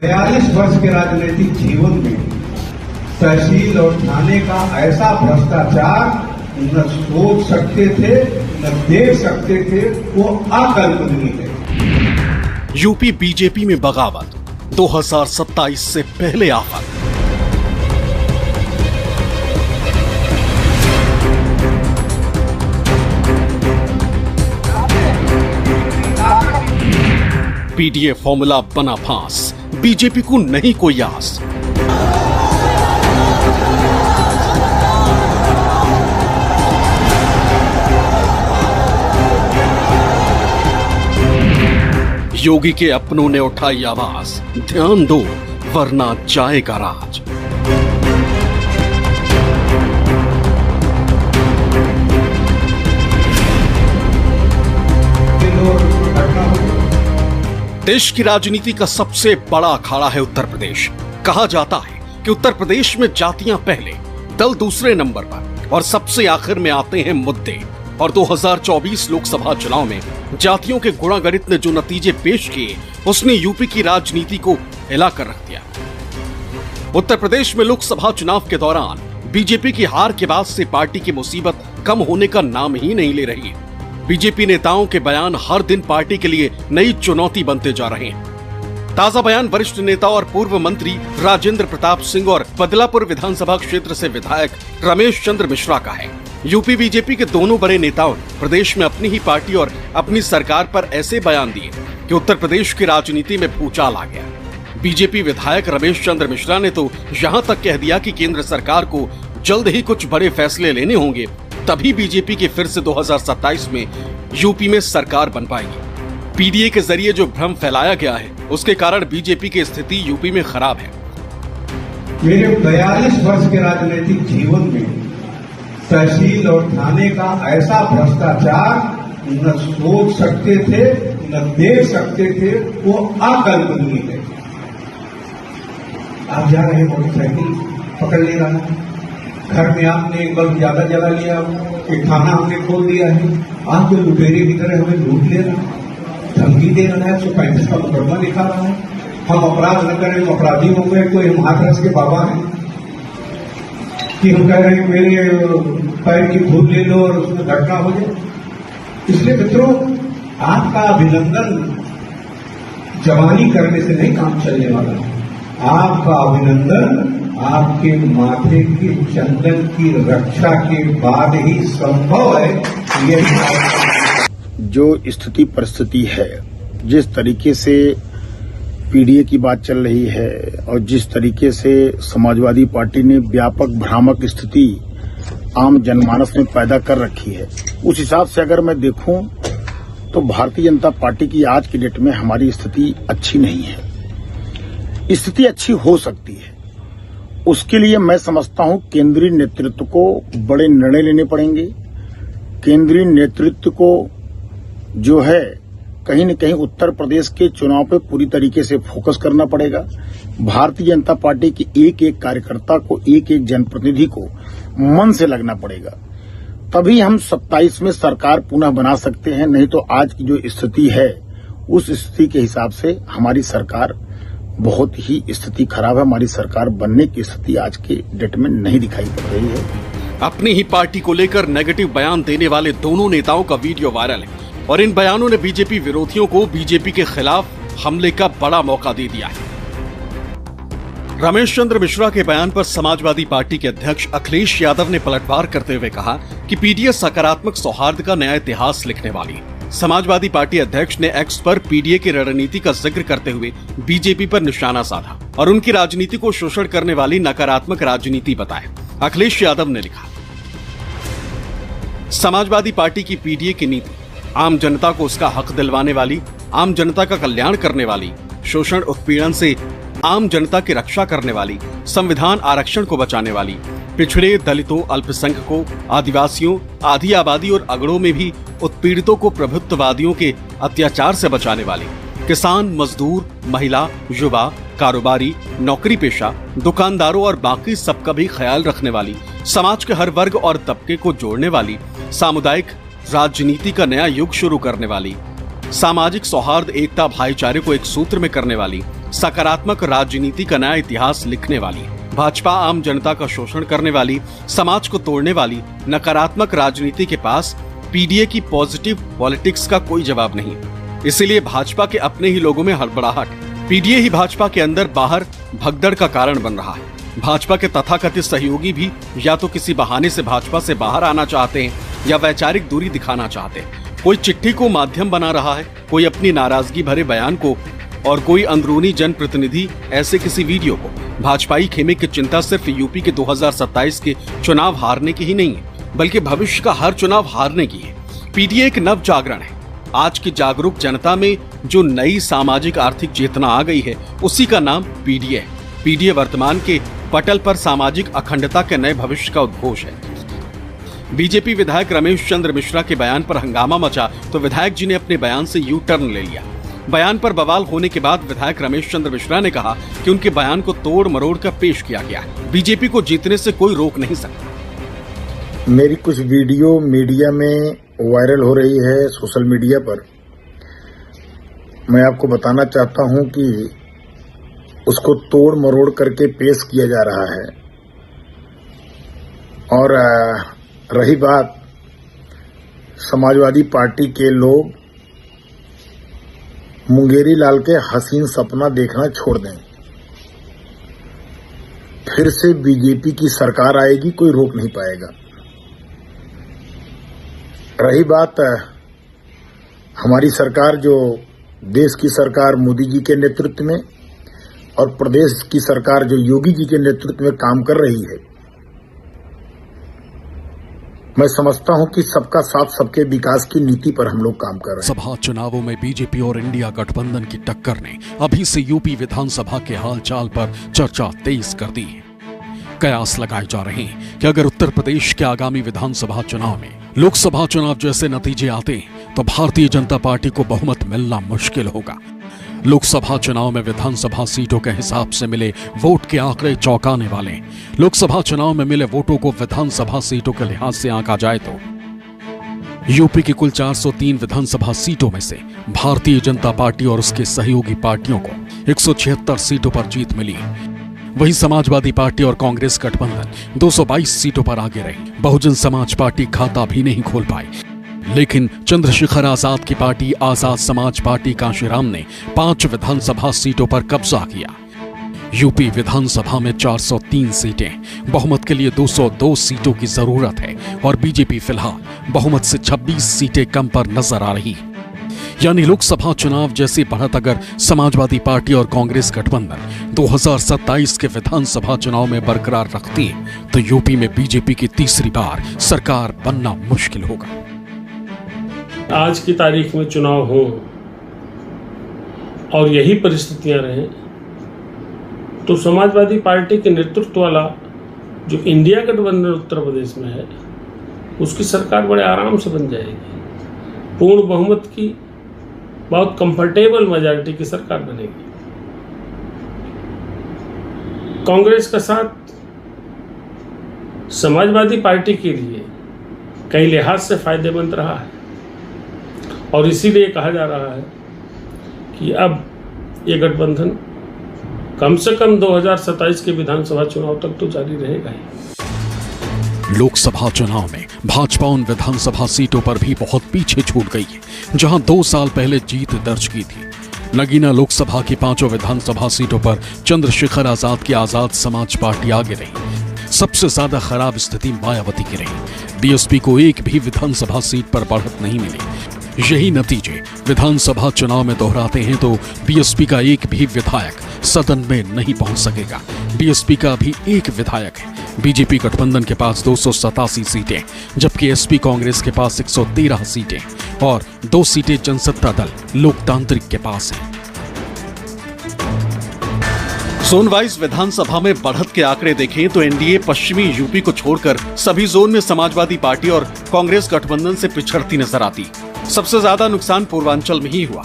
42 वर्ष के राजनीतिक जीवन में तहसील और थाने का ऐसा भ्रष्टाचार न सोच सकते थे, न देख सकते थे, वो अकल्पनीय है। यूपी बीजेपी में बगावत 2027 से पहले आफत। पीडीए फॉर्मूला बना फांस, बीजेपी को नहीं कोई आस। योगी के अपनों ने उठाई आवाज, ध्यान दो वरना जाएगा राज। देश की राजनीति का सबसे बड़ा अखाड़ा है उत्तर प्रदेश। कहा जाता है कि उत्तर प्रदेश में जातियां पहले, दल दूसरे नंबर पर और सबसे आखिर में आते हैं मुद्दे। और 2024 लोकसभा चुनाव में जातियों के गुणागणित ने जो नतीजे पेश किए, उसने यूपी की राजनीति को हिला कर रख दिया। उत्तर प्रदेश में लोकसभा चुनाव के दौरान बीजेपी की हार के बाद से पार्टी की मुसीबत कम होने का नाम ही नहीं ले रही है। बीजेपी नेताओं के बयान हर दिन पार्टी के लिए नई चुनौती बनते जा रहे हैं। ताजा बयान वरिष्ठ नेता और पूर्व मंत्री राजेंद्र प्रताप सिंह और बदलापुर विधानसभा क्षेत्र से विधायक रमेश चंद्र मिश्रा का है। यूपी बीजेपी के दोनों बड़े नेताओं ने प्रदेश में अपनी ही पार्टी और अपनी सरकार पर ऐसे बयान दिए कि उत्तर प्रदेश की राजनीति में भूचाल आ गया। बीजेपी विधायक रमेश चंद्र मिश्रा ने तो यहाँ तक कह दिया कि केंद्र सरकार को जल्द ही कुछ बड़े फैसले लेने होंगे, तभी बीजेपी की फिर से 2027 में यूपी में सरकार बन पाएगी। पीडीए के जरिए जो भ्रम फैलाया गया है, उसके कारण बीजेपी की स्थिति यूपी में खराब है। मेरे 42 वर्ष के राजनीतिक जीवन में तहसील और थाने का ऐसा भ्रष्टाचार न सोच सकते थे, न देख सकते थे, वो अकल्पनीय है। आप जा रहे मोटरसाइकिल पकड़ ले रहा है, घर में आपने एक बल्ब ज्यादा जला लिया, एक थाना हमने खोल दिया है, आप जो लुटेरे की तरह हमें लूट ले रहा है, धमकी दे रहा है, 135 का मुकदमा लिखा रहा है, हम अपराध न करें, हम अपराधी हो गए, कोई हम हाथरस के बाबा हैं कि हम कह रहे हैं मेरे पैर की धूल ले लो और उसमें घटना हो जाए। इसलिए मित्रों, आपका अभिनंदन जवानी करने से नहीं काम चलने वाला है। आपका अभिनंदन आपके माथे के चंदन की रक्षा के बाद ही संभव है। यही जो स्थिति परिस्थिति है, जिस तरीके से पीडीए की बात चल रही है और जिस तरीके से समाजवादी पार्टी ने व्यापक भ्रामक स्थिति आम जनमानस में पैदा कर रखी है, उस हिसाब से अगर मैं देखूं तो भारतीय जनता पार्टी की आज की डेट में हमारी स्थिति अच्छी नहीं है। स्थिति अच्छी हो सकती है, उसके लिए मैं समझता हूं केंद्रीय नेतृत्व को बड़े निर्णय लेने पड़ेंगे। केंद्रीय नेतृत्व को जो है कहीं न कहीं उत्तर प्रदेश के चुनाव पे पूरी तरीके से फोकस करना पड़ेगा। भारतीय जनता पार्टी के एक एक कार्यकर्ता को, एक एक जनप्रतिनिधि को मन से लगना पड़ेगा, तभी हम 27 में सरकार पुनः बना सकते हैं। नहीं तो आज की जो स्थिति है, उस स्थिति के हिसाब से हमारी सरकार बहुत ही स्थिति खराब है। हमारी सरकार बनने की स्थिति आज के डेट में नहीं दिखाई पड़ रही है। अपनी ही पार्टी को लेकर नेगेटिव बयान देने वाले दोनों नेताओं का वीडियो वायरल है और इन बयानों ने बीजेपी विरोधियों को बीजेपी के खिलाफ हमले का बड़ा मौका दे दिया है। रमेश चंद्र मिश्रा के बयान पर समाजवादी पार्टी के अध्यक्ष अखिलेश यादव ने पलटवार करते हुए कहा कि पीडीए सकारात्मक सौहार्द का नया इतिहास लिखने वाली है। समाजवादी पार्टी अध्यक्ष ने एक्स पर पीडीए की रणनीति का जिक्र करते हुए बीजेपी पर निशाना साधा और उनकी राजनीति को शोषण करने वाली नकारात्मक राजनीति बताया। अखिलेश यादव ने लिखा, समाजवादी पार्टी की पीडीए की नीति आम जनता को उसका हक दिलवाने वाली, आम जनता का कल्याण करने वाली, शोषण उत्पीड़न से आम जनता की रक्षा करने वाली, संविधान आरक्षण को बचाने वाली, पिछड़े दलितों, अल्पसंख्यकों, आदिवासियों, आधी आबादी और अगड़ों में भी उत्पीड़ितों को प्रभुत्ववादियों के अत्याचार से बचाने वाली, किसान, मजदूर, महिला, युवा, कारोबारी, नौकरी पेशा, दुकानदारों और बाकी सबका भी ख्याल रखने वाली, समाज के हर वर्ग और तबके को जोड़ने वाली, सामुदायिक राजनीति का नया युग शुरू करने वाली, सामाजिक सौहार्द, एकता, भाईचारे को एक सूत्र में करने वाली, सकारात्मक राजनीति का नया इतिहास लिखने वाली भाजपा आम जनता का शोषण करने वाली, समाज को तोड़ने वाली नकारात्मक राजनीति के पास पीडीए की पॉजिटिव पॉलिटिक्स का कोई जवाब नहीं। इसीलिए भाजपा के अपने ही लोगों में हड़बड़ाहट, पीडीए ही भाजपा के अंदर बाहर भगदड़ का कारण बन रहा है। भाजपा के तथाकथित सहयोगी भी या तो किसी बहाने से भाजपा से बाहर आना चाहते हैं या वैचारिक दूरी दिखाना चाहते हैं। कोई चिट्ठी को माध्यम बना रहा है, कोई अपनी नाराजगी भरे बयान को, और कोई अंदरूनी जनप्रतिनिधि ऐसे किसी वीडियो को। भाजपाई खेमे की चिंता सिर्फ यूपी के 2027 के चुनाव हारने की ही नहीं है, बल्कि भविष्य का हर चुनाव हारने की है। पीडीए एक नव जागरण है। आज की जागरूक जनता में जो नई सामाजिक आर्थिक चेतना आ गई है, उसी का नाम पीडीए है। पीडीए वर्तमान के पटल पर सामाजिक अखंडता के नए भविष्य का उद्घोष है। बीजेपी विधायक रमेश चंद्र मिश्रा के बयान पर हंगामा मचा तो विधायक जी ने अपने बयान से यू टर्न ले लिया। बयान पर बवाल होने के बाद विधायक रमेश चंद्र मिश्रा ने कहा कि उनके बयान को तोड़ मरोड़ कर पेश किया गया है। बीजेपी को जीतने से कोई रोक नहीं सकता। मेरी कुछ वीडियो मीडिया में वायरल हो रही है, सोशल मीडिया पर। मैं आपको बताना चाहता हूं कि उसको तोड़ मरोड़ करके पेश किया जा रहा है। और रही बात समाजवादी पार्टी के लोग मुंगेरी लाल के हसीन सपना देखना छोड़ दें। फिर से बीजेपी की सरकार आएगी, कोई रोक नहीं पाएगा। रही बात हमारी सरकार, जो देश की सरकार मोदी जी के नेतृत्व में और प्रदेश की सरकार जो योगी जी के नेतृत्व में काम कर रही है, मैं समझता हूं कि सबका साथ सबके विकास की नीति पर हम लोग काम कर रहे हैं। सभा चुनावों में बीजेपी और इंडिया गठबंधन की टक्कर ने अभी से यूपी विधानसभा के हालचाल पर चर्चा तेज कर दी है। कयास लगाए जा रहे हैं कि अगर उत्तर प्रदेश के आगामी विधानसभा चुनाव में लोकसभा चुनाव जैसे नतीजे आते हैं तो भारतीय जनता पार्टी को बहुमत मिलना मुश्किल होगा। लोकसभा चुनाव में विधानसभा सीटों के हिसाब से मिले वोट के आंकड़े चौंकाने वाले। लोकसभा चुनाव में मिले वोटों को विधानसभा सीटों के लिहाज से आंका जाए तो यूपी की कुल 403 विधानसभा सीटों में से भारतीय जनता पार्टी और उसके सहयोगी पार्टियों को 176 सीटों पर जीत मिली। वहीं समाजवादी पार्टी और कांग्रेस गठबंधन 222 सीटों पर आगे रही। बहुजन समाज पार्टी खाता भी नहीं खोल पाई, लेकिन चंद्रशेखर आजाद की पार्टी आजाद समाज पार्टी कांशीराम ने 5 विधानसभा सीटों पर कब्जा किया। यूपी विधानसभा में 403 सीटें, बहुमत के लिए 202 सीटों की जरूरत है और बीजेपी फिलहाल बहुमत से 26 सीटें कम पर नजर आ रही। यानी लोकसभा चुनाव जैसी बढ़त अगर समाजवादी पार्टी और कांग्रेस गठबंधन 2027 के विधानसभा चुनाव में बरकरार रखती है तो यूपी में बीजेपी की तीसरी बार सरकार बनना मुश्किल होगा। आज की तारीख में चुनाव हो और यही परिस्थितियां रहें तो समाजवादी पार्टी के नेतृत्व वाला जो इंडिया गठबंधन उत्तर प्रदेश में है उसकी सरकार बड़े आराम से बन जाएगी। पूर्ण बहुमत की बहुत कंफर्टेबल मेजॉरिटी की सरकार बनेगी। कांग्रेस का साथ समाजवादी पार्टी के लिए कई लिहाज से फायदेमंद रहा है और इसीलिए कहा जा रहा है कि अब ये गठबंधन कम से कम 2027 के विधानसभा चुनाव तक तो जारी रहेगा ही। लोकसभा चुनाव में भाजपा उन विधानसभा सीटों पर भी बहुत पीछे छूट गई है जहां 2 साल पहले जीत दर्ज की थी। नगीना लोकसभा की 5 विधानसभा सीटों पर चंद्रशेखर आजाद की आजाद समाज पार्टी आगे रही। सबसे ज्यादा खराब स्थिति मायावती की रही। बीएसपी को एक भी विधानसभा सीट पर बढ़त नहीं मिली। यही नतीजे विधानसभा चुनाव में दोहराते हैं तो बीएसपी का एक भी विधायक सदन में नहीं पहुंच सकेगा। बीएसपी का भी एक विधायक है। बीजेपी गठबंधन के पास 287 सीटें, जबकि एसपी कांग्रेस के पास 113 सीटें और 2 सीटें जनसत्ता दल लोकतांत्रिक के पास हैं। जोन वाइज विधानसभा में बढ़त के आंकड़े देखें तो एनडीए पश्चिमी यूपी को छोड़कर सभी जोन में समाजवादी पार्टी और कांग्रेस गठबंधन से पिछड़ती नजर आती। सबसे ज्यादा नुकसान पूर्वांचल में ही हुआ।